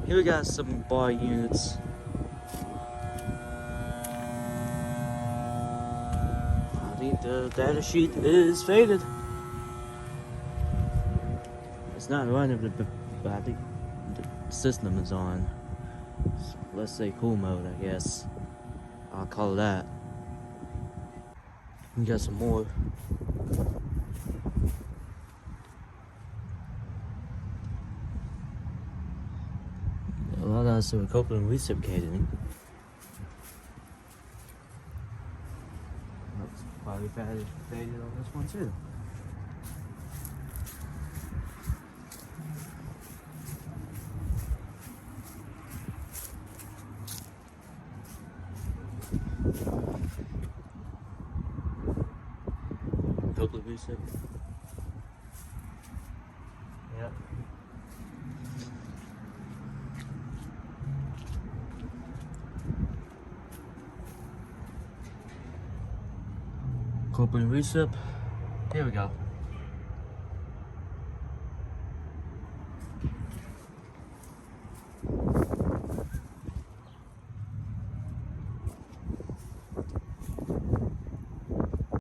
Here we got some bar units. I think the data sheet is faded. It's not running, but I think the system is on. So let's say cool mode, I guess. I'll call it that. We got some more. A lot of us are coping and reciprocating. That's probably faded on this one too. Coupling recip. Yep. Coupling recip. Here we go.